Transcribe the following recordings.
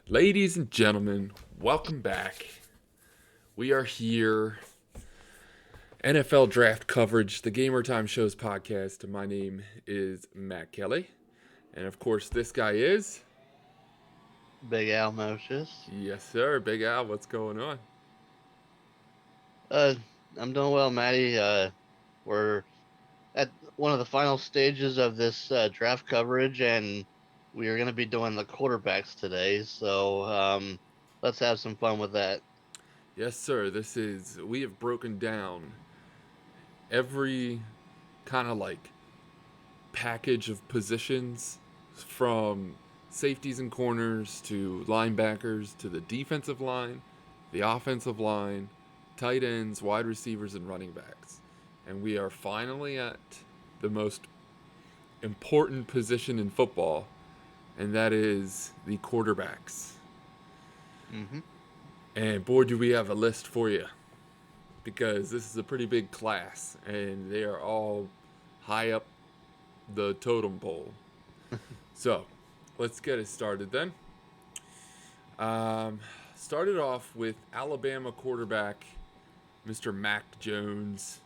Ladies and gentlemen, welcome back. We are here. NFL draft coverage, the Gamer Time Shows podcast. My name is Matt Kelly. And of course, this guy is. Big Al Moses. Yes, sir. Big Al, what's going on? Uh, I'm doing well, Maddie. We're at one of the final stages of this draft coverage, and we are going to be doing the quarterbacks today. So let's have some fun with that. Yes, sir. We have broken down every kind of like package of positions from safeties and corners to linebackers to the defensive line, the offensive line, tight ends, wide receivers, and running backs. And we are finally at the most important position in football, and that is the quarterbacks. hmm And boy, do we have a list for you because this is a pretty big class, and they are all high up the totem pole. So, let's get it started then. Um, Started off with Alabama quarterback Mr. Mac Jones,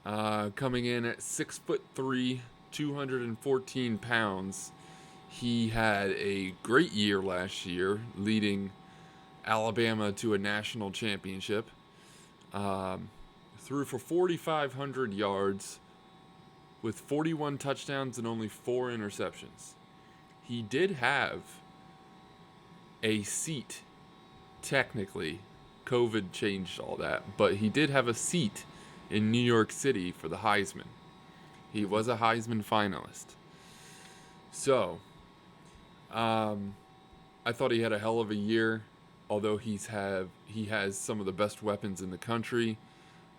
coming in at 6'3", 214 pounds. He had a great year last year, leading Alabama to a national championship. Um, Threw for 4,500 yards with 41 touchdowns and only 4 interceptions. He did have a seat, technically. COVID changed all that, but he did have a seat in New York City for the Heisman. He was a Heisman finalist. So, um, I thought he had a hell of a year, although he has some of the best weapons in the country,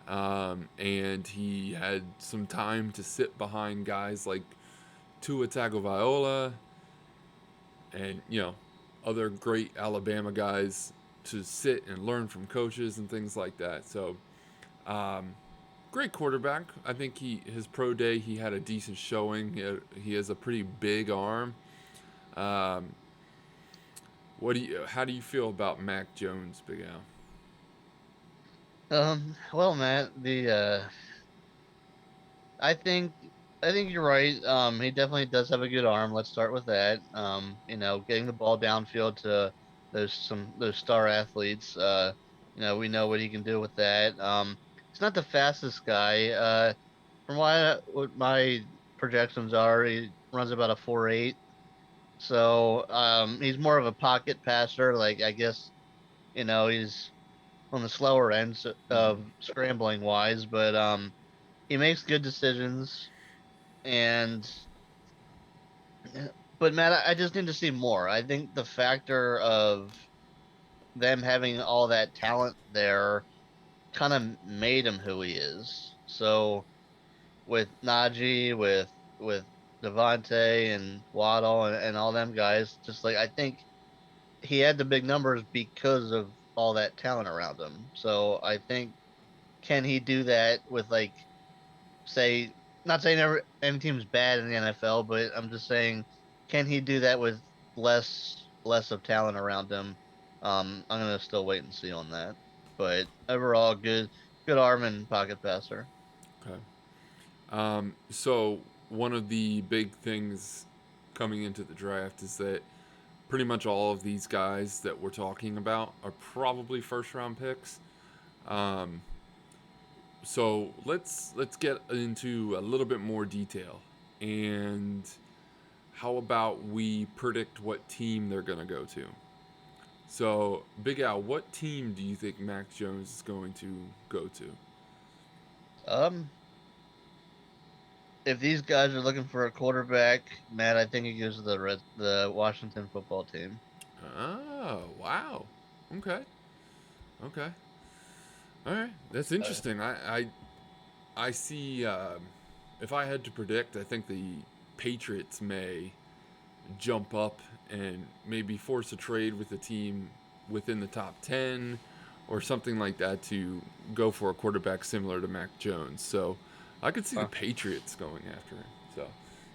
and he had some time to sit behind guys like Tua Tagovailoa and other great Alabama guys to sit and learn from coaches and things like that. So, um, great quarterback. I think his pro day he had a decent showing. He has a pretty big arm. Um, How do you feel about Mac Jones, Big Al? well, Matt, the I think I think you're right. He definitely does have a good arm. Let's start with that. Getting the ball downfield to those star athletes. We know what he can do with that. He's not the fastest guy. From what my projections are, he runs about a 4.8. So he's more of a pocket passer. Like I guess he's on the slower end Mm-hmm. of scrambling wise, but he makes good decisions and but Matt, I just need to see more. I think the factor of them having all that talent there kind of made him who he is. So with Najee, with Devontae and Waddle and all them guys, just like I think he had the big numbers because of all that talent around him. So I think can he do that with like say not saying any team's bad in the NFL, but I'm just saying can he do that with less of talent around him? I'm gonna still wait and see on that. But overall, good arm and pocket passer. Okay. So one of the big things coming into the draft is that pretty much all of these guys that we're talking about are probably first round picks. Um, so let's get into a little bit more detail. And how about we predict what team they're gonna go to? So, Big Al, what team do you think Mac Jones is going to go to? Um, if these guys are looking for a quarterback, Matt, I think he goes to the Washington football team. Oh, wow. Okay. Okay. All right. That's Uh, interesting. I see. If I had to predict, I think the Patriots may jump up and maybe force a trade with a team within the top 10 or something like that to go for a quarterback similar to Mac Jones. So I could see the huh. Patriots going after him. So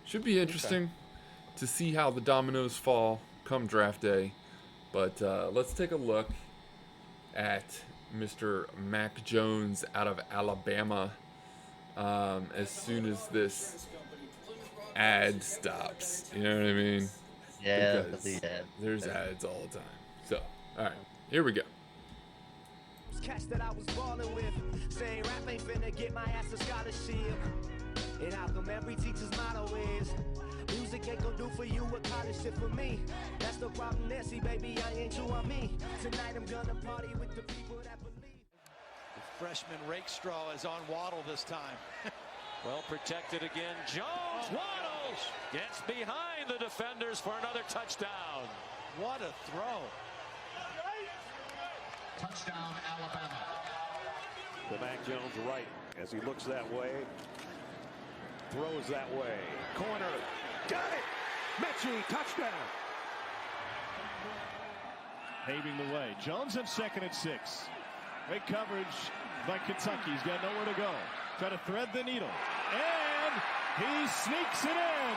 should be Okay. interesting to see how the dominoes fall come draft day. But let's take a look at Mr. Mac Jones out of Alabama as soon as this ad stops. You know what I mean? Yeah, Because the ad. there's ads all the time. So, all right, here we go. Catch that I was ballin' with, saying rap ain't finna get my ass a scholarship. And how come every teacher's motto is, music ain't gon' do for you what college shit for me. That's the problem there, see baby, I ain't you on me. Tonight I'm gonna party with the people that believe. The freshman Rakestraw is on Waddle this time. Well protected again. Jones waddles, gets behind the defenders for another touchdown. What a throw. Touchdown, Alabama. To Mac Jones right as he looks that way. Throws that way. Corner. Got it! Mechie, touchdown. Paving the way. Jones in 2nd and 6. Great coverage by Kentucky. He's got nowhere to go. Try to thread the needle. And he sneaks it in.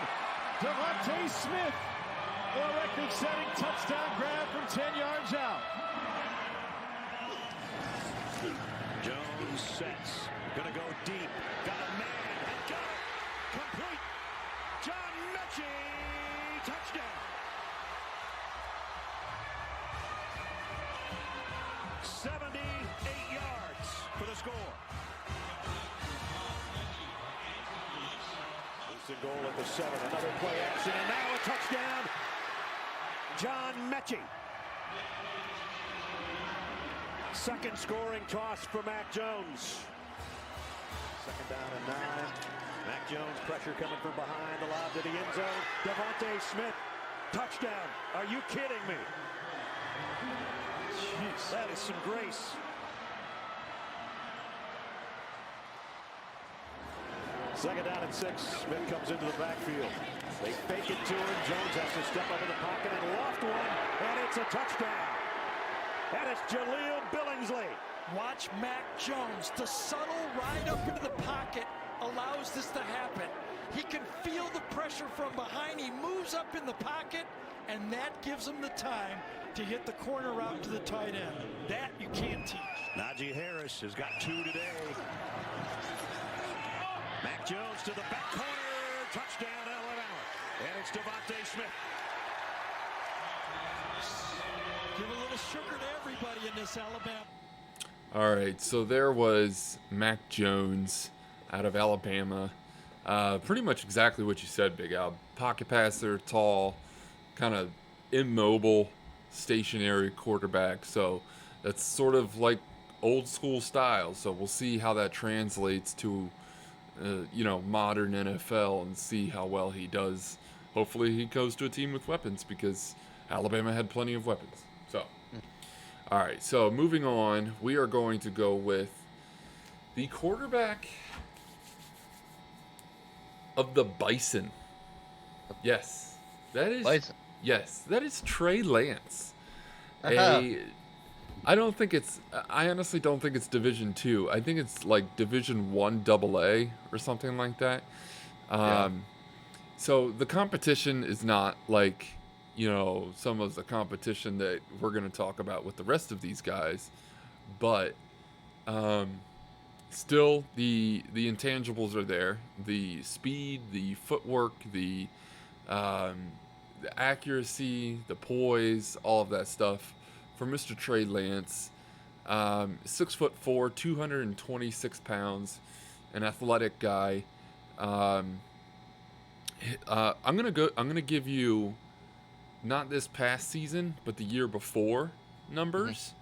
Devontae Smith. A record-setting touchdown grab from 10 yards out. Jones sets. Gonna go deep. Got a man. And got it. Complete. John Mechie. Touchdown. 78 yards for the score. It's a goal at the 7. Another play action. And now a touchdown. John Mechie. Second scoring toss for Mac Jones. 2nd down and 9. Mac Jones, pressure coming from behind. The lob to the end zone. Devontae Smith, touchdown. Are you kidding me? Jeez, that is some grace. Second down and 6. Smith comes into the backfield. They fake it to him. Jones has to step up in the pocket and loft one, and it's a touchdown. And it's Jaleel Billingsley. Watch Mac Jones. The subtle ride up into the pocket allows this to happen. He can feel the pressure from behind. He moves up in the pocket, and that gives him the time to hit the corner route to the tight end. That you can't teach. Najee Harris has got 2 today. Mac Jones to the back corner. Touchdown, Alabama. And it's Devontae Smith. Give a little sugar to everybody in this Alabama. All right, so there was Mac Jones out of Alabama. Pretty much exactly what you said, Big Al. Pocket passer, tall, kind of immobile, stationary quarterback. So that's sort of like old school style. So we'll see how that translates to, modern NFL and see how well he does. Hopefully he goes to a team with weapons because Alabama had plenty of weapons. So, all right. So moving on, we are going to go with the quarterback of the Bison. Yes, that is. Bison. Yes, that is Trey Lance. Uh-huh. I don't think it's. I honestly don't think it's Division II. I think it's like Division I AA or something like that. So the competition is not like, some of the competition that we're going to talk about with the rest of these guys, but still the intangibles are there. The speed, the footwork, the accuracy, the poise, all of that stuff for Mr. Trey Lance. 6'4", 226 pounds, an athletic guy. I'm gonna give you not this past season, but the year before numbers,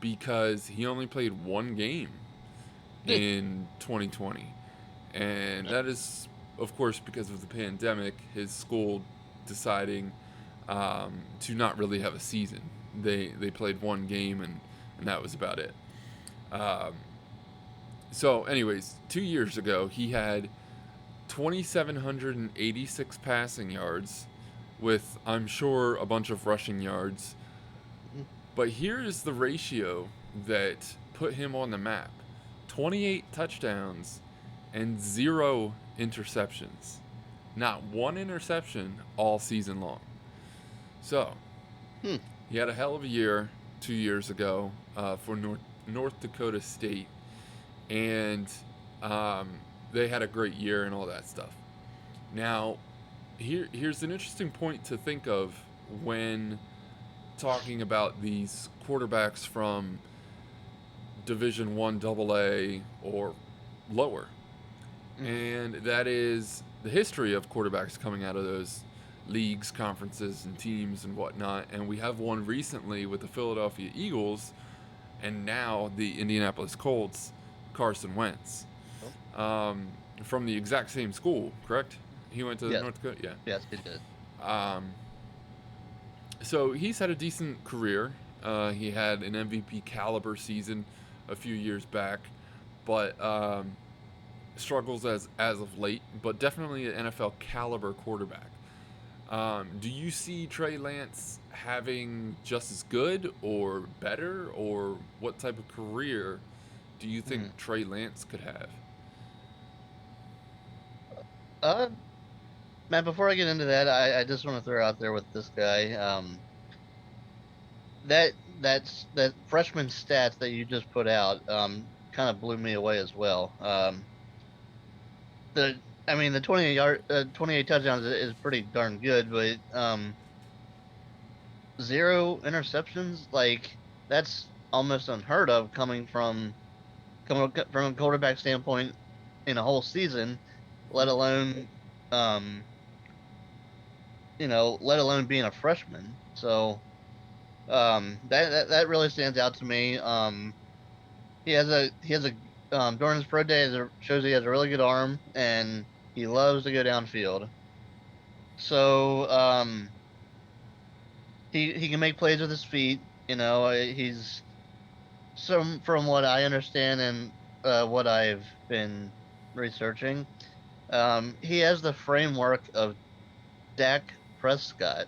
because he only played one game in 2020, and that is, of course, because of the pandemic. His school deciding to not really have a season. They played one game and that was about it. So anyways, 2 years ago he had 2,786 passing yards with, I'm sure, a bunch of rushing yards. But here is the ratio that put him on the map: 28 touchdowns and 0 interceptions. Not one interception all season long. So, He had a hell of a year 2 years ago for North Dakota State, and they had a great year and all that stuff. Now, here's an interesting point to think of when talking about these quarterbacks from Division I AA or lower. And that is the history of quarterbacks coming out of those leagues, conferences, and teams and whatnot. And we have one recently with the Philadelphia Eagles and now the Indianapolis Colts, Carson Wentz. From the exact same school, correct? He went to North Dakota? Yeah. Yes, he did. So he's had a decent career. He had an MVP caliber season a few years back, but struggles as of late, but definitely an NFL caliber quarterback. Do you see Trey Lance having just as good or better, or what type of career do you think Trey Lance could have? Matt, before I get into that, I just want to throw out there with this guy, that freshman stats that you just put out, kind of blew me away as well. The 28 touchdowns is pretty darn good, but 0 interceptions, like, that's almost unheard of coming from a quarterback standpoint in a whole season, let alone being a freshman. So that really stands out to me. He has a during his pro day shows he has a really good arm, and he loves to go downfield. So he can make plays with his feet. He's from what I understand and what I've been researching, he has the framework of Dak Prescott,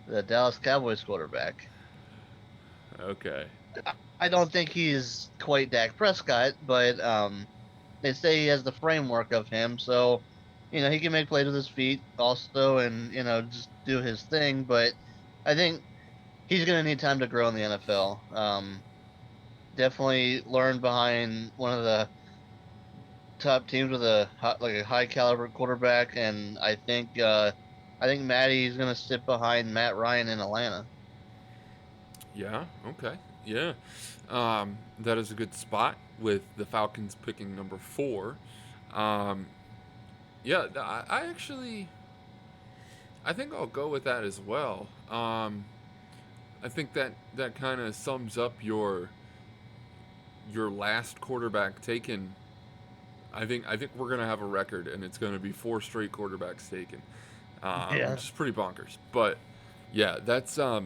the Dallas Cowboys quarterback. Okay. I don't think he's quite Dak Prescott, but they say he has the framework of him. So, he can make plays with his feet also and, just do his thing. But I think he's going to need time to grow in the NFL. Definitely learn behind one of the top teams with a high caliber quarterback. And I think Matty's going to sit behind Matt Ryan in Atlanta. Yeah. Okay. Yeah. That is a good spot with the Falcons picking number 4. Yeah, I think I'll go with that as well. I think that kind of sums up your last quarterback taken. I think we're gonna have a record, and it's gonna be 4 straight quarterbacks taken, which is pretty bonkers. But yeah, that's I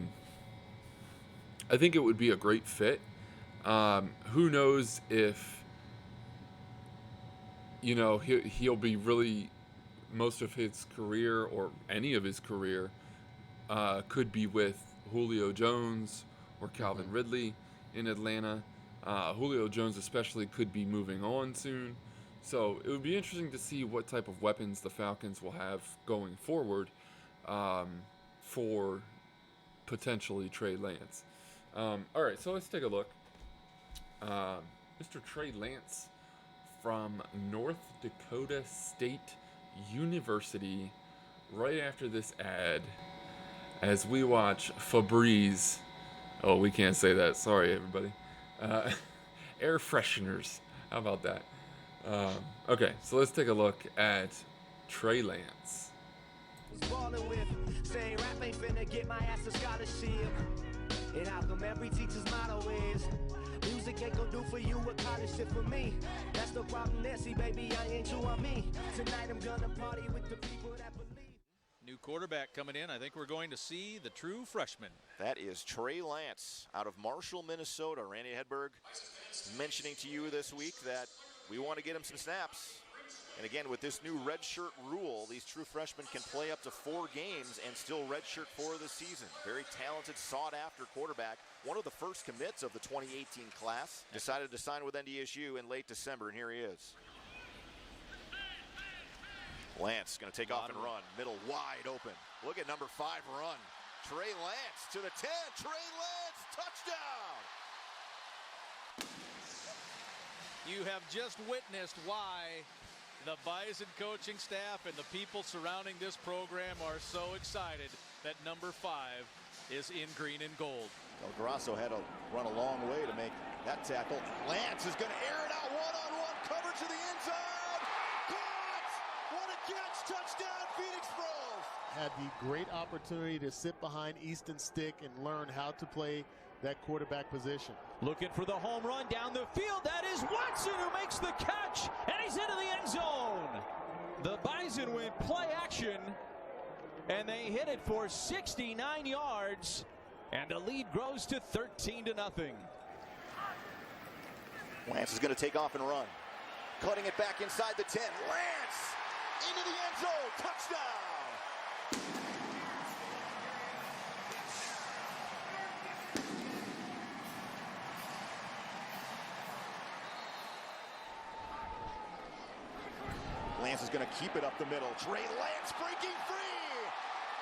think it would be a great fit. Who knows if he'll be really most of his career or any of his career could be with Julio Jones or Calvin Ridley in Atlanta. Julio Jones especially could be moving on soon. So it would be interesting to see what type of weapons the Falcons will have going forward for potentially Trey Lance. All right, so let's take a look. Mr. Trey Lance from North Dakota State University. Right after this ad, as we watch Febreze. Oh, we can't say that. Sorry, everybody. Air fresheners. How about that? Okay, so let's take a look at Trey Lance. Saying rap ain't finna get my ass a scholarship. And how come every teacher's motto is music ain't gonna do for you what college shit for me? That's the problem there, see baby, I ain't you on me. Tonight I'm gonna party with the people that believe. New quarterback coming in. I think we're going to see the true freshman. That is Trey Lance out of Marshall, Minnesota. Randy Hedberg mentioning to you this week that we want to get him some snaps. And again, with this new redshirt rule, these true freshmen can play up to 4 games and still redshirt for the season. Very talented, sought-after quarterback. One of the first commits of the 2018 class. Decided to sign with NDSU in late December, and here he is. Lance going to take off and run. Middle wide open. Look at number 5 run. Trey Lance to the 10. Trey Lance, touchdown. You have just witnessed why the Bison coaching staff and the people surrounding this program are so excited that number 5 is in green and gold. Del Grasso had to run a long way to make that tackle. Lance is going to air it out, one-on-one coverage to the end zone. Caught! What a catch! Touchdown, Phoenix Pros! Had the great opportunity to sit behind Easton Stick and learn how to play that quarterback position. Looking for the home run down the field. That is Watson who makes the catch, and he's into the end zone. The Bison went play action, and they hit it for 69 yards, and the lead grows to 13-0. Lance is going to take off and run. Cutting it back inside the 10. Lance into the end zone. Touchdown! Lance is going to keep it up the middle. Trey Lance breaking free.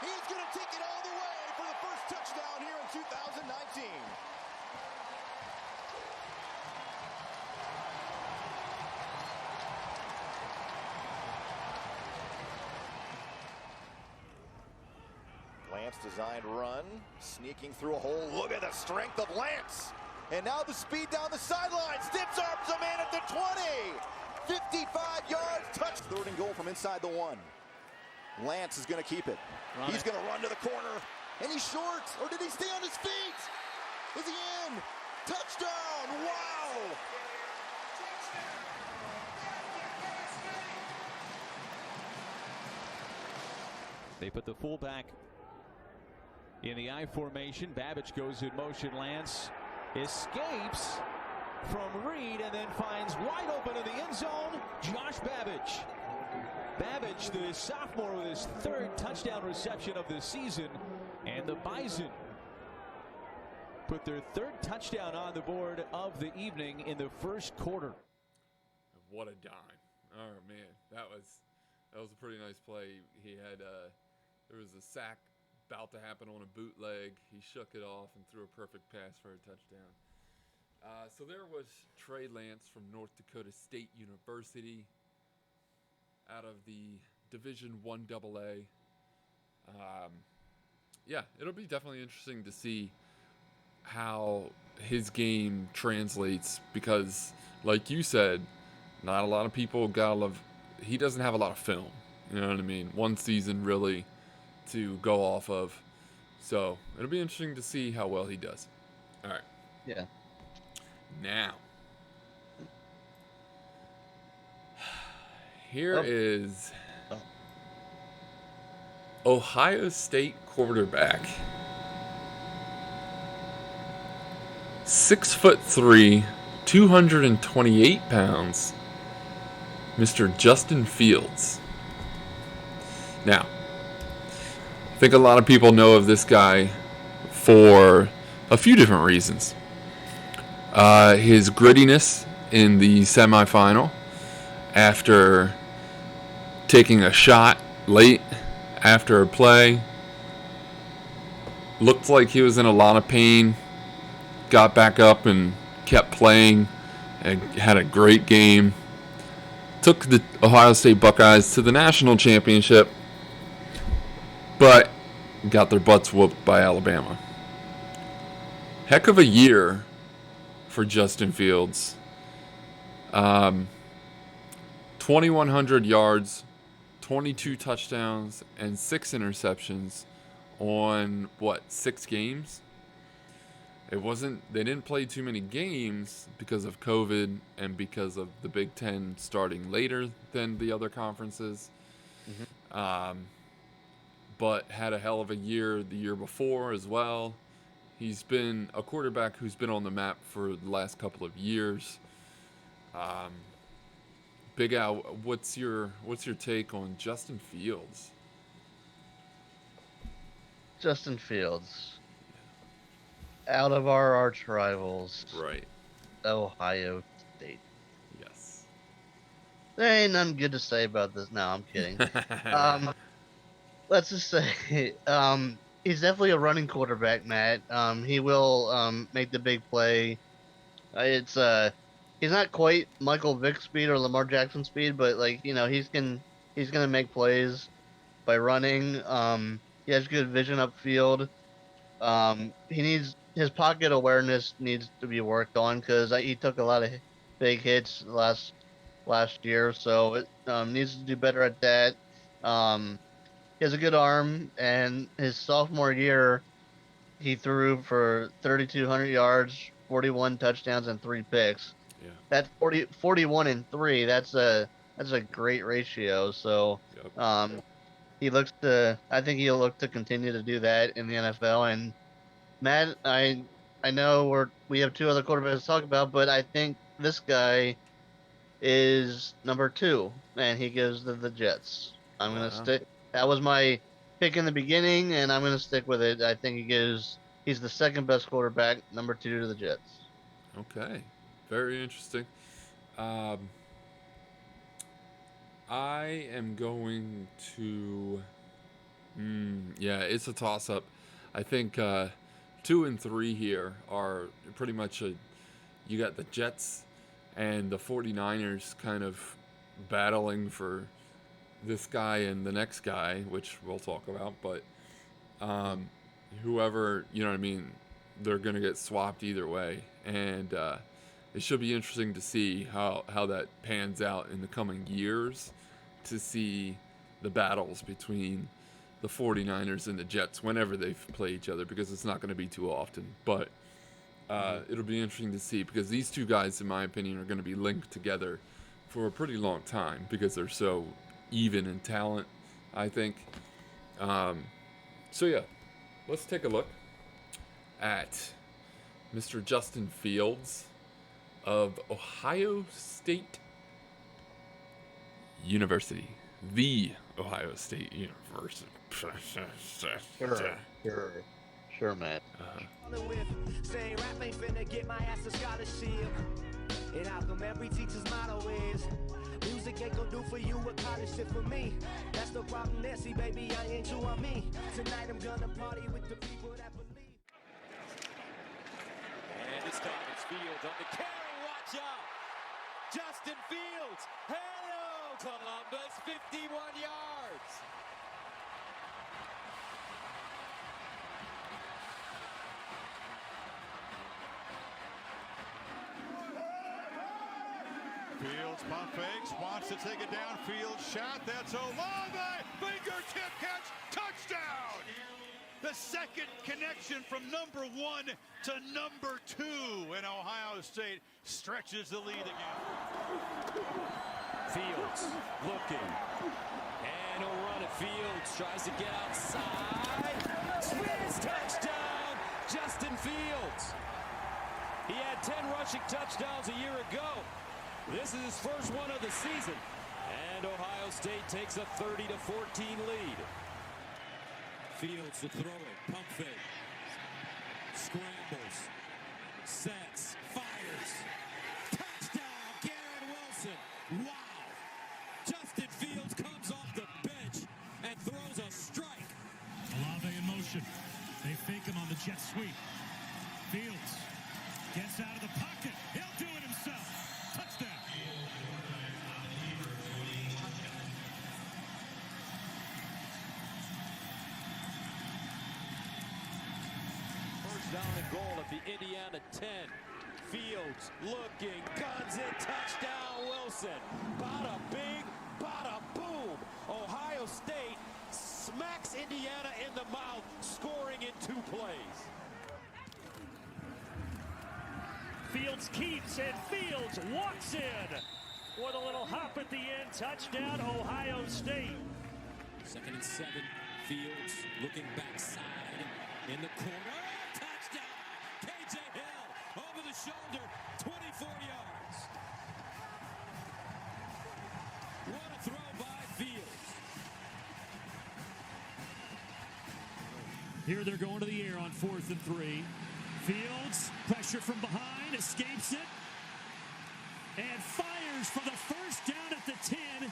He's going to take it all the way for the first touchdown here in 2019. Lance designed run, sneaking through a hole. Look at the strength of Lance. And now the speed down the sideline. Stips arms a man at the 20. 55 yards, touch. 3rd and goal from inside the 1. Lance is going to keep it. He's going to run to the corner. And he's short. Or did he stay on his feet? Is he in? Touchdown. Wow. They put the fullback in the I formation. Babbage goes in motion. Lance escapes from Reed and then finds wide open in the end zone, Josh Babbage. Babbage, the sophomore, with his 3rd touchdown reception of the season, and the Bison put their 3rd touchdown on the board of the evening in the first quarter. What a dime. Oh, man. That was a pretty nice play. He had there was a sack about to happen on a bootleg. He shook it off and threw a perfect pass for a touchdown. So there was Trey Lance from North Dakota State University out of the Division I AA. Yeah, it'll be definitely interesting to see how his game translates because, like you said, not a lot of people he doesn't have a lot of film. You know what I mean? One season really to go off of. So it'll be interesting to see how well he does. All right. Yeah. Now, here is Ohio State quarterback, 6'3", 228 pounds, Mr. Justin Fields. Now, I think a lot of people know of this guy for a few different reasons. His grittiness in the semifinal after taking a shot late after a play. Looked like he was in a lot of pain. Got back up and kept playing and had a great game. Took the Ohio State Buckeyes to the national championship, but got their butts whooped by Alabama. Heck of a year for Justin Fields. 2,100 yards, 22 touchdowns, and 6 interceptions on, 6 games? They didn't play too many games because of COVID and because of the Big Ten starting later than the other conferences. Mm-hmm. But had a hell of a year the year before as well. He's been a quarterback who's been on the map for the last couple of years. Big Al, what's your take on Justin Fields? Justin Fields, out of our arch rivals, right? Ohio State. Yes. There ain't nothing good to say about this. No, I'm kidding. Let's just say, he's definitely a running quarterback, Matt. He will make the big play. It's he's not quite Michael Vick speed or Lamar Jackson speed, but like he's gonna make plays by running. He has good vision upfield. His pocket awareness needs to be worked on because he took a lot of big hits last year, so it needs to do better at that. He has a good arm, and his sophomore year, he threw for 3,200 yards, 41 touchdowns, and 3 picks. Yeah. That's 41 and 3. That's a great ratio. So, Yep. I think he'll look to continue to do that in the NFL. And Matt, I know we have 2 other quarterbacks to talk about, but I think this guy is number 2, and he goes to the Jets. I'm gonna stick. That was my pick in the beginning, and I'm gonna stick with it. I think he's the second best quarterback, number 2 to the Jets. Okay, very interesting. I am going to. Yeah, it's a toss-up. I think 2 and 3 here are pretty much you got the Jets and the 49ers kind of battling for this guy and the next guy, which we'll talk about. But whoever, you know what I mean, they're going to get swapped either way. And it should be interesting to see how that pans out in the coming years, to see the battles between the 49ers and the Jets whenever they play each other, because it's not going to be too often. But it'll be interesting to see, because these 2 guys, in my opinion, are going to be linked together for a pretty long time because they're so even in talent, I think. So yeah, let's take a look at Mr. Justin Fields of Ohio State University. The Ohio State University. Sure, Matt. Saying rap ain't finna get my ass a scholarship. And how come every teacher's motto is music ain't gonna do for you what college shit for me? That's the problem there, see baby, I ain't you on me. Tonight I'm gonna party with the people that believe. And it's time. It's Fields on the carry. Watch out. Justin Fields. Hello, Columbus. 51 yards. Fields pump fakes, wants to take it downfield shot. That's Olave. Fingertip catch. Touchdown. The second connection from number 1 to number 2, and Ohio State stretches the lead again. Fields looking. And he'll run it. Fields tries to get outside. Spins, touchdown. Justin Fields. He had 10 rushing touchdowns a year ago. This is his first one of the season. And Ohio State takes a 30-14 lead. Fields to throw it. Pump fake. Scrambles. Sets. Fires. Touchdown, Garrett Wilson. Wow. Justin Fields comes off the bench and throws a strike. Olave in motion. They fake him on the jet sweep. Fields gets out of the pocket. He'll do it himself. Touchdown. First down and goal at the Indiana 10. Fields looking, guns it, touchdown Wilson. Bada bing, bada boom. Ohio State smacks Indiana in the mouth, scoring in 2 plays. Fields keeps, and Fields walks in with a little hop at the end. Touchdown, Ohio State. 2nd and 7. Fields looking backside in the corner. Touchdown! KJ Hill over the shoulder, 24 yards. What a throw by Fields. Here they're going to the air on 4th and 3. Fields, pressure from behind, escapes it, and fires for the first down at the 10.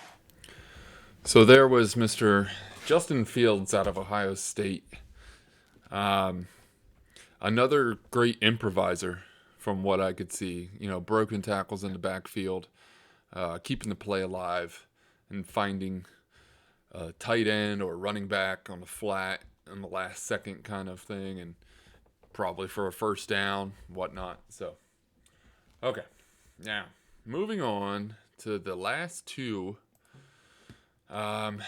So there was Mr. Justin Fields out of Ohio State. Another great improviser from what I could see. Broken tackles in the backfield, keeping the play alive, and finding a tight end or running back on the flat in the last second kind of thing, and probably for a first down, whatnot. So, okay. Now, moving on to the last two. The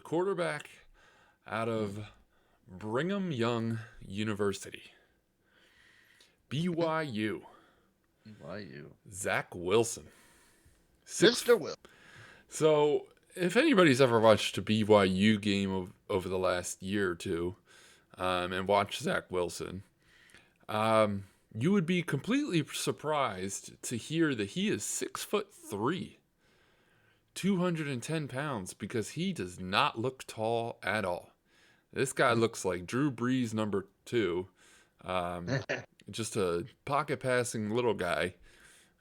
quarterback out of Brigham Young University, BYU. Zach Wilson. Mr. Will. So, if anybody's ever watched a BYU game over the last year or two, and watched Zach Wilson, you would be completely surprised to hear that he is 6'3", 210 pounds, because he does not look tall at all. This guy looks like Drew Brees number 2. Just a pocket passing little guy.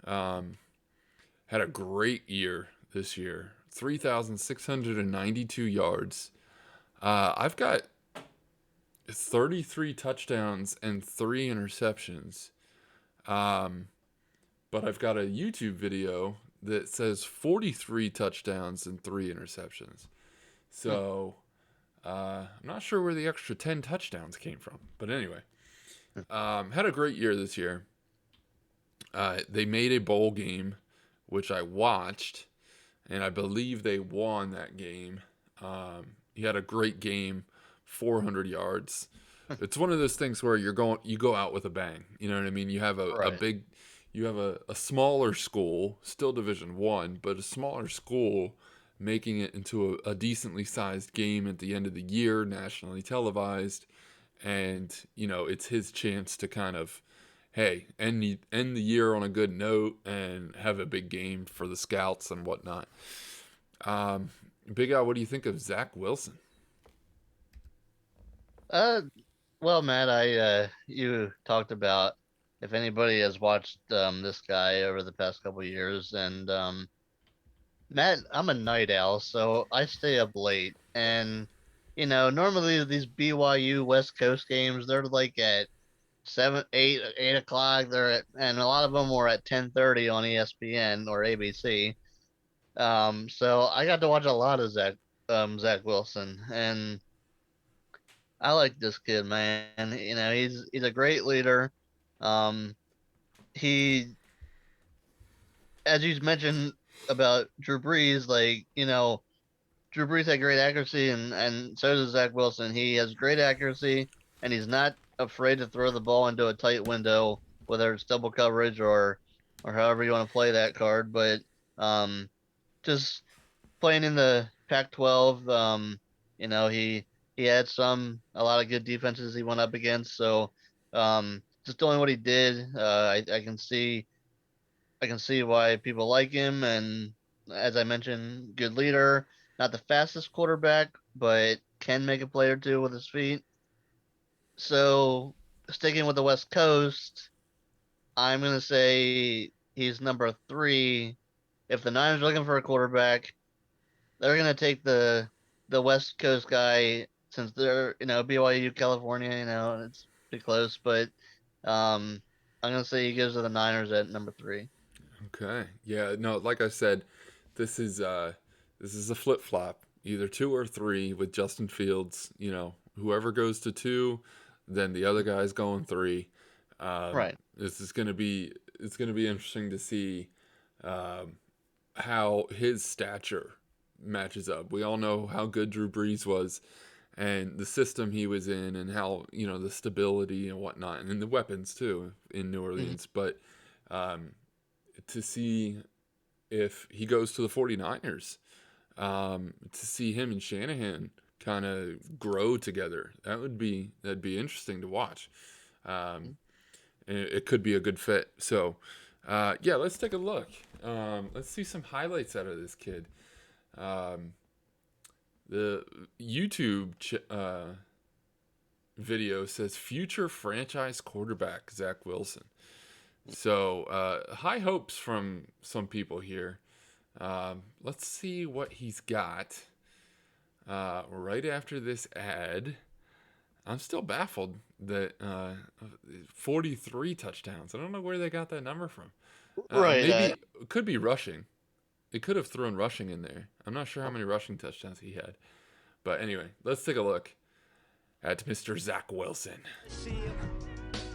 Had a great year this year. 3,692 yards. I've got 33 touchdowns and 3 interceptions. But I've got a YouTube video that says 43 touchdowns and 3 interceptions. So I'm not sure where the extra 10 touchdowns came from. But anyway, had a great year this year. They made a bowl game, which I watched, and I believe they won that game. He had a great game, 400 yards. It's one of those things where you go out with a bang. You know what I mean? You have a smaller school, still Division I, but a smaller school making it into a decently sized game at the end of the year, nationally televised, and it's his chance to kind of, hey, end the year on a good note and have a big game for the scouts and whatnot. Big Al, what do you think of Zach Wilson? Well, Matt, you talked about if anybody has watched this guy over the past couple of years, and Matt, I'm a night owl, so I stay up late, and normally these BYU West Coast games, they're like at 8 o'clock. And a lot of them were at 10:30 on ESPN or ABC. So I got to watch a lot of Zach Wilson, and I like this kid, man. He's a great leader. He, as you mentioned about Drew Brees, Drew Brees had great accuracy, and so does Zach Wilson. He has great accuracy, and he's not afraid to throw the ball into a tight window, whether it's double coverage or however you want to play that card. But just playing in the Pac-12, he had a lot of good defenses he went up against. So just doing what he did, I can see why people like him. And as I mentioned, good leader. Not the fastest quarterback, but can make a play or two with his feet. So sticking with the West Coast, I'm going to say he's number 3. If the Niners are looking for a quarterback, they're going to take the West Coast guy, since they're, BYU, California, it's pretty close. But I'm going to say he goes to the Niners at number 3. Okay. Yeah, no, like I said, this is a flip-flop, either 2 or 3 with Justin Fields. Whoever goes to 2, then the other guy's going 3. Right. It's going to be interesting to see how his stature matches up. We all know how good Drew Brees was, and the system he was in, and how the stability and whatnot, and the weapons too in New Orleans. But to see if he goes to the 49ers, to see him and Shanahan kind of grow together, that'd be interesting to watch. And it could be a good fit. So yeah, let's take a look. Let's see some highlights out of this kid. The YouTube video says future franchise quarterback Zach Wilson. So high hopes from some people here. Let's see what he's got right after this ad. I'm still baffled that 43 touchdowns. I don't know where they got that number from. Right. Maybe it could be rushing. They could have thrown rushing in there. I'm not sure how many rushing touchdowns he had. But anyway, let's take a look at Mr. Zach Wilson.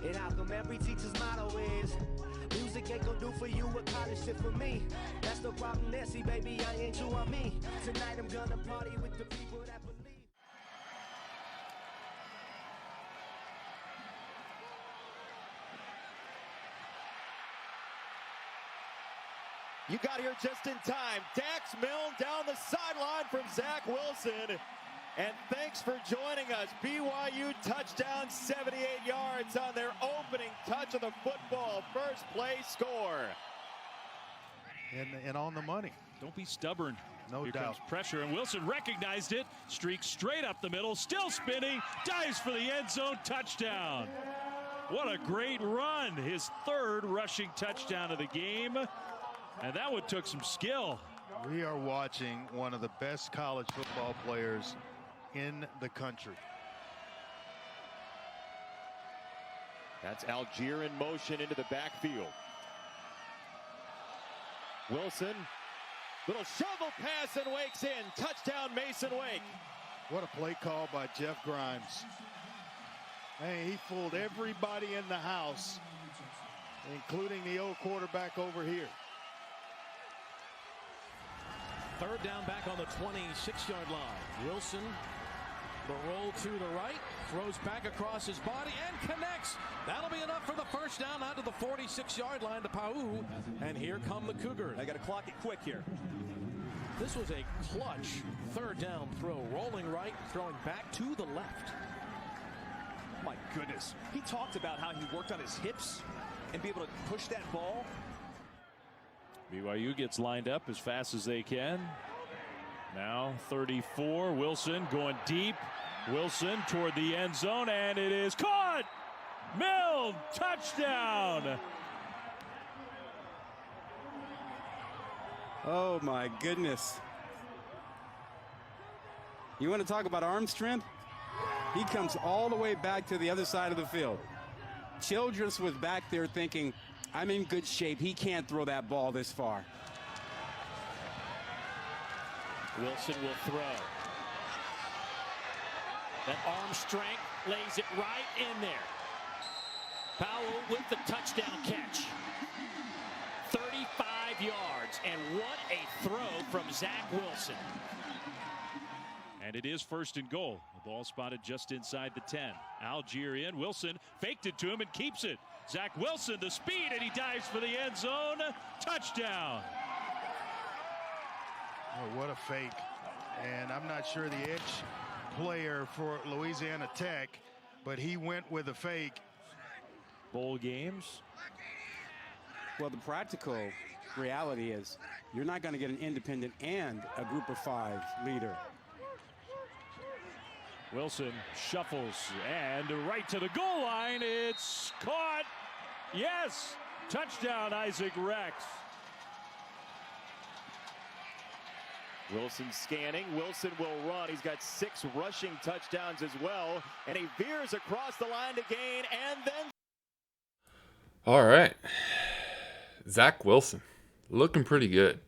And how come every teacher's motto is music ain't gonna do for you what college did for me? That's the problem, Nancy, baby, I ain't you on me. Tonight I'm gonna party with the people that believe. You got here just in time. Dax Milne down the sideline from Zach Wilson. And thanks for joining us. BYU touchdown, 78 yards on their opening touch of the football. First play score. And on the money. Don't be stubborn. No Here doubt. comes pressure, and Wilson recognized it. Streaks straight up the middle, still spinning, dives for the end zone, touchdown. What a great run. His third rushing touchdown of the game. And that one took some skill. We are watching one of the best college football players in the country. That's Algier in motion into the backfield. Wilson, little shovel pass and Wake's in. Touchdown, Mason Wake. What a play call by Jeff Grimes. Hey, he fooled everybody in the house, including the old quarterback over here. Third down back on the 26-yard line. Wilson, the roll to the right, throws back across his body and connects. That'll be enough for the first down out to the 46-yard line to Pau. And here come the Cougars. I got to clock it quick here. This was a clutch third down throw. Rolling right, throwing back to the left. My goodness. He talked about how he worked on his hips and be able to push that ball. BYU gets lined up as fast as they can. Now 34. Wilson going deep. Wilson toward the end zone, and it is caught. Milne, touchdown. Oh my goodness. You want to talk about arm strength? He comes all the way back to the other side of the field. Childress was back there thinking, I'm in good shape. He can't throw that ball this far. Wilson will throw. That arm strength lays it right in there. Powell with the touchdown catch. 35 yards, and what a throw from Zach Wilson. And it is first and goal. The ball spotted just inside the 10. Algier in. Wilson faked it to him and keeps it. Zach Wilson, the speed, and he dives for the end zone. Touchdown. Oh, what a fake. And I'm not sure the edge player for Louisiana Tech, but he went with a fake. Bowl games. Well, the practical reality is you're not going to get an independent and a group of five leader. Wilson shuffles and right to the goal line. It's caught. Yes. Touchdown, Isaac Rex. Wilson scanning. Wilson will run. He's got 6 rushing touchdowns as well. And he veers across the line to gain and then. All right. Zach Wilson looking pretty good.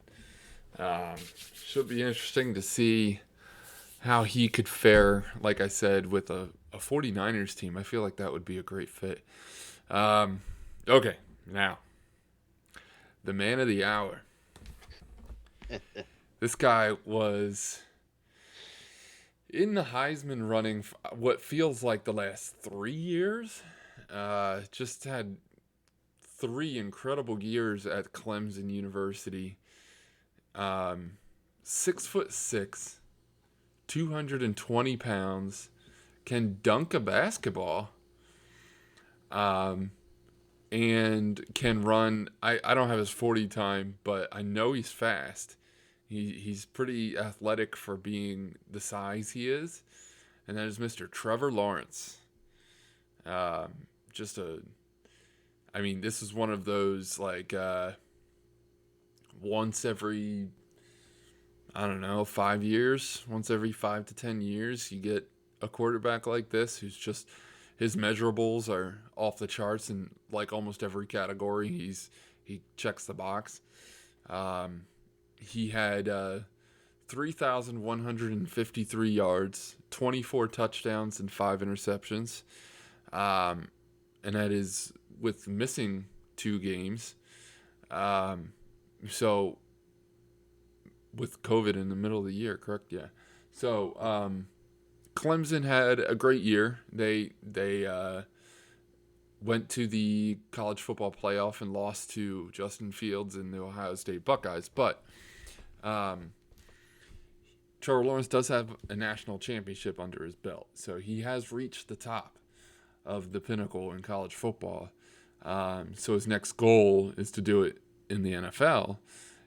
Should be interesting to see how he could fare, like I said, with a 49ers team. I feel like that would be a great fit. Okay, now, the man of the hour. This guy was in the Heisman running what feels like the last 3 years. Just had 3 incredible years at Clemson University. 6'6", 220 pounds, can dunk a basketball, and can run. I don't have his 40 time, but I know he's fast. He's pretty athletic for being the size he is. And that is Mr. Trevor Lawrence. This is one of those, like, once every, 5 years, once every 5 to 10 years, you get a quarterback like this who's just his measurables are off the charts in like almost every category. He checks the box. He had 3,153 yards, 24 touchdowns, and 5 interceptions. And that is with missing 2 games. So with COVID in the middle of the year, correct? Yeah. So Clemson had a great year. They went to the college football playoff and lost to Justin Fields and the Ohio State Buckeyes. But Trevor Lawrence does have a national championship under his belt. So he has reached the top of the pinnacle in college football. So his next goal is to do it in the NFL.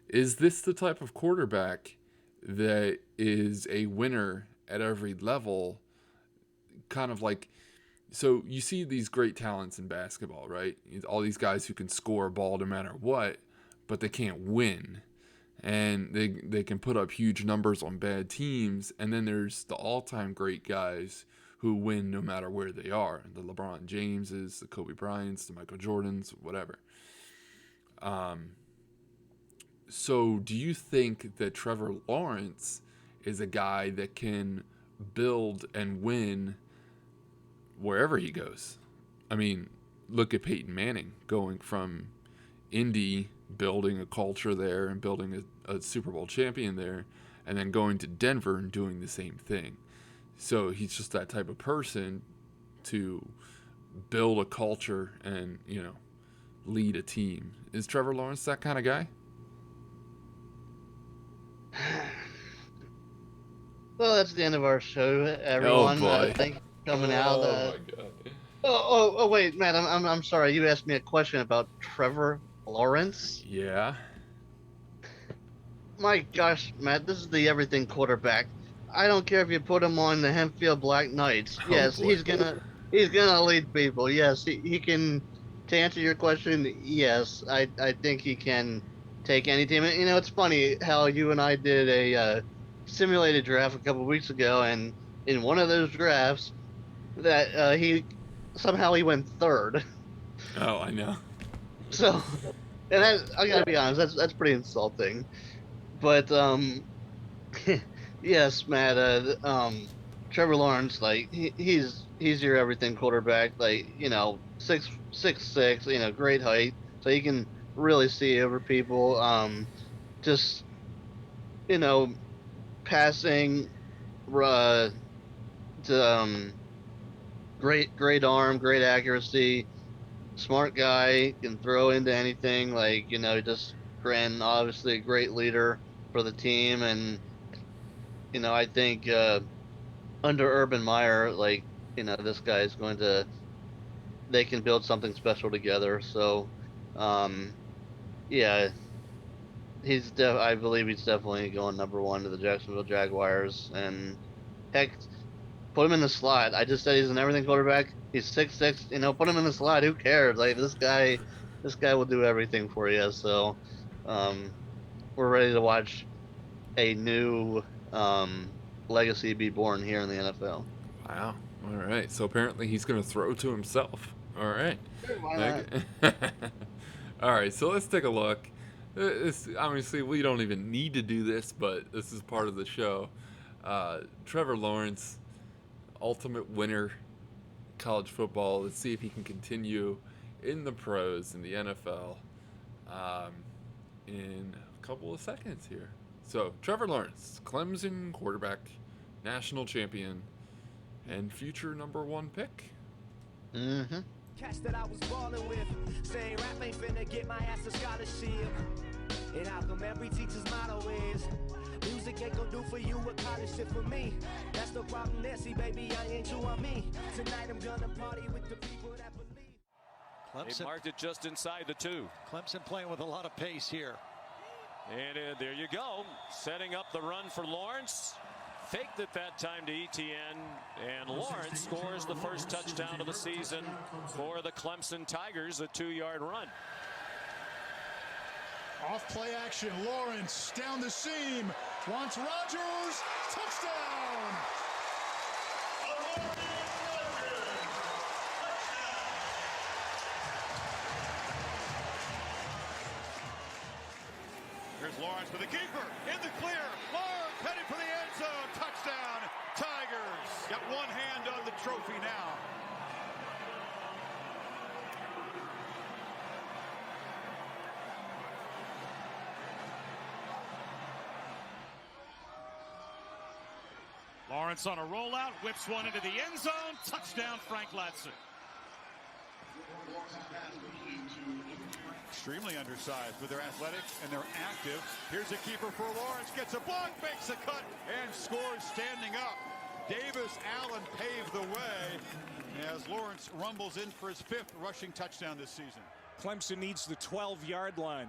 Is this the type of quarterback that is a winner at every level? Kind of like, so you see these great talents in basketball, right? All these guys who can score a ball no matter what, but they can't win. And they can put up huge numbers on bad teams. And then there's the all-time great guys who win no matter where they are. The LeBron Jameses, the Kobe Bryants, the Michael Jordans, whatever. So do you think that Trevor Lawrence is a guy that can build and win wherever he goes? I mean, look at Peyton Manning going from Indy, building a culture there and building a Super Bowl champion there, and then going to Denver and doing the same thing. So he's just that type of person to build a culture and, lead a team. Is Trevor Lawrence that kind of guy? Well, that's the end of our show, everyone. Oh boy! Thank you for coming out. Oh my God! Oh, wait, Matt. I'm sorry. You asked me a question about Trevor Lawrence. Yeah. My gosh, Matt, this is the everything quarterback. I don't care if you put him on the Hempfield Black Knights. Yes, boy. he's gonna lead people. Yes, he can. To answer your question, yes, I think he can take any team. It's funny how you and I did a simulated draft a couple weeks ago, and in one of those drafts, that he went third. Oh, I know. So, and that, I gotta be honest, that's pretty insulting. But yes, Matt. Trevor Lawrence, like he's your everything quarterback. Like 6'6", great height, so he can really see over people. Just passing, great arm, great accuracy, smart guy, can throw into anything. Like just obviously a great leader for the team, and I think under Urban Meyer, this guy is going to. They can build something special together. So, yeah, I believe he's definitely going number 1 to the Jacksonville Jaguars. And heck, put him in the slot. I just said he's an everything quarterback. He's 6'6". Put him in the slot. Who cares? Like this guy will do everything for you. So, we're ready to watch a new legacy be born here in the NFL. Wow. All right. So apparently he's going to throw to himself. All right. Why not? All right. So let's take a look. Obviously, we don't even need to do this, but this is part of the show. Trevor Lawrence, ultimate winner, college football. Let's see if he can continue in the pros in the NFL in a couple of seconds here. So, Trevor Lawrence, Clemson quarterback, national champion, and future number 1 pick. Mm-hmm. Catch that I was ballin' with, saying rap ain't finna get my ass a scholarship. And how come every teacher's motto is, music ain't gonna do for you what college shit for me. That's the problem there, see baby, I ain't you on me. Tonight I'm gonna party with the people that believe. They marked it just inside the 2. Clemson playing with a lot of pace here. And there you go, setting up the run for Lawrence. Faked it that time to Etienne, and Lawrence scores the first touchdown of the season for the Clemson Tigers, a 2-yard run. Off play action, Lawrence down the seam, wants Rodgers, touchdown! Here's Lawrence for the keeper in the clear. Lawrence heading for the end zone. Touchdown, Tigers. Got one hand on the trophy now. Lawrence on a rollout, whips one into the end zone. Touchdown, Frank Ladson. Extremely undersized, but they're athletic and they're active. Here's a keeper for Lawrence. Gets a block, makes a cut, and scores standing up. Davis Allen paved the way as Lawrence rumbles in for his 5th rushing touchdown this season. Clemson needs the 12-yard line.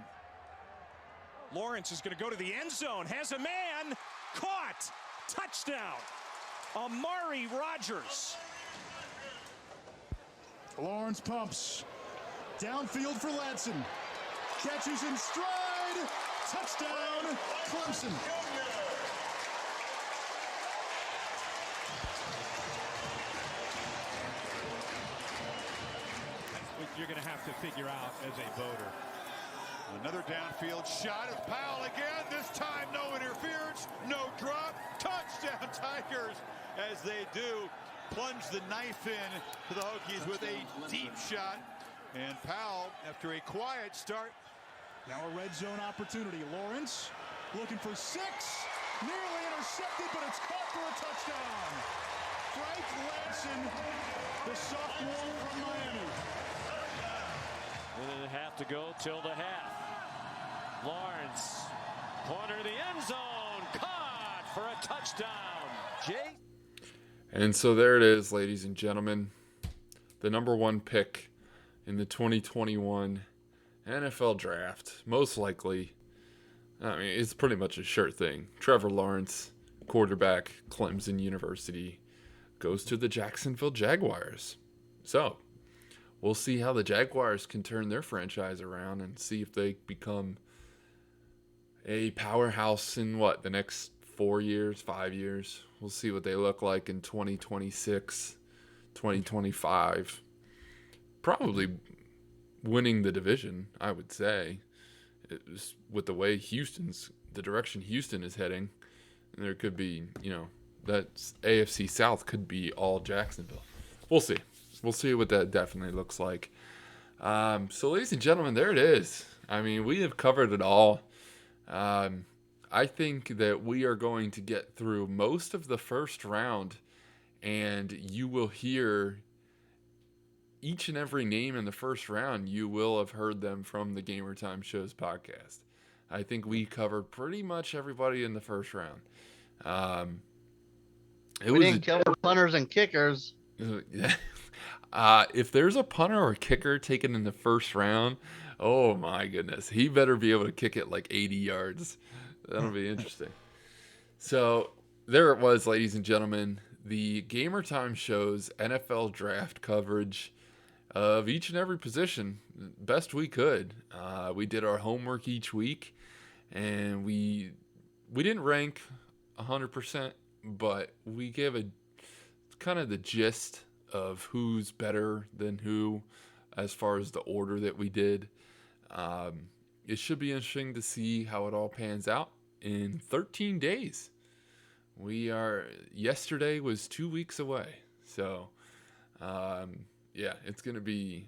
Lawrence is going to go to the end zone. Has a man. Caught. Touchdown. Amari Rogers. Lawrence pumps. Downfield for Ladson. Catches in stride. Touchdown, Clemson. That's what you're going to have to figure out as a voter. Another downfield shot of Powell again. This time no interference, no drop. Touchdown Tigers as they do plunge the knife in to the Hokies with a deep shot. And Powell, after a quiet start. Now a red zone opportunity. Lawrence looking for 6. Nearly intercepted, but it's caught for a touchdown. Frank Ladson, the sophomore from Miami. They have to go till the half. Lawrence, corner of the end zone, caught for a touchdown. Jay? And so there it is, ladies and gentlemen. The number 1 pick in the 2021 NFL Draft. Most likely, I mean, it's pretty much a sure thing. Trevor Lawrence, quarterback, Clemson University, goes to the Jacksonville Jaguars. So, we'll see how the Jaguars can turn their franchise around and see if they become a powerhouse in the next 4 years, 5 years. We'll see what they look like in 2026, 2025. Probably winning the division, I would say. With the way the direction Houston is heading, there could be, that AFC South could be all Jacksonville. We'll see. We'll see what that definitely looks like. So, ladies and gentlemen, there it is. I mean, we have covered it all. I think that we are going to get through most of the first round, and you will hear each and every name in the first round. You will have heard them from the Gamer Time Shows podcast. I think we covered pretty much everybody in the first round. We didn't cover punters and kickers. If there's a punter or kicker taken in the first round, oh my goodness, he better be able to kick it like 80 yards. That'll be interesting. So there it was, ladies and gentlemen, the Gamer Time Shows NFL Draft coverage of each and every position, best we could. We did our homework each week, and we didn't rank 100%, but we gave a kind of the gist of who's better than who as far as the order that we did. It should be interesting to see how it all pans out in 13 days. Yesterday was 2 weeks away. So, yeah, it's going to be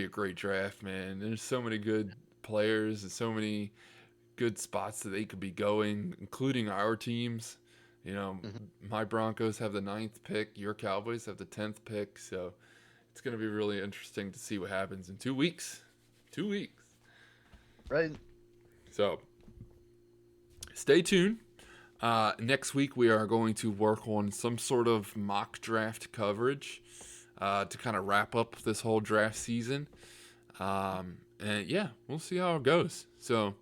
a great draft, man. There's so many good players and so many good spots that they could be going, including our teams. My Broncos have the 9th pick. Your Cowboys have the 10th pick. So it's going to be really interesting to see what happens in 2 weeks. 2 weeks. Right. So stay tuned. Next week we are going to work on some sort of mock draft coverage to kind of wrap up this whole draft season. And yeah, we'll see how it goes. So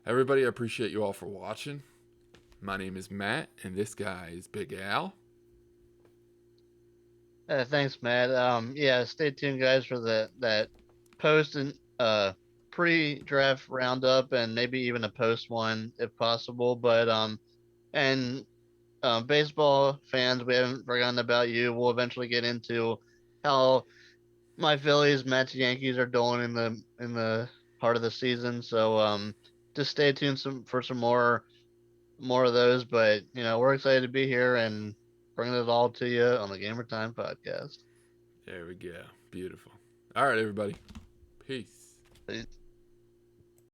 everybody, I appreciate you all for watching. My name is Matt, and this guy is Big Al. Thanks, Matt. Yeah, stay tuned, guys, for that post and pre-draft roundup, and maybe even a post one if possible. But baseball fans, we haven't forgotten about you. We'll eventually get into how my Phillies, Matt's Yankees are doing in the heart of the season. So just stay tuned for some more of those. But we're excited to be here and bring it all to you on the Gamer Time podcast. There we go. Beautiful. All right, everybody. Peace. Peace.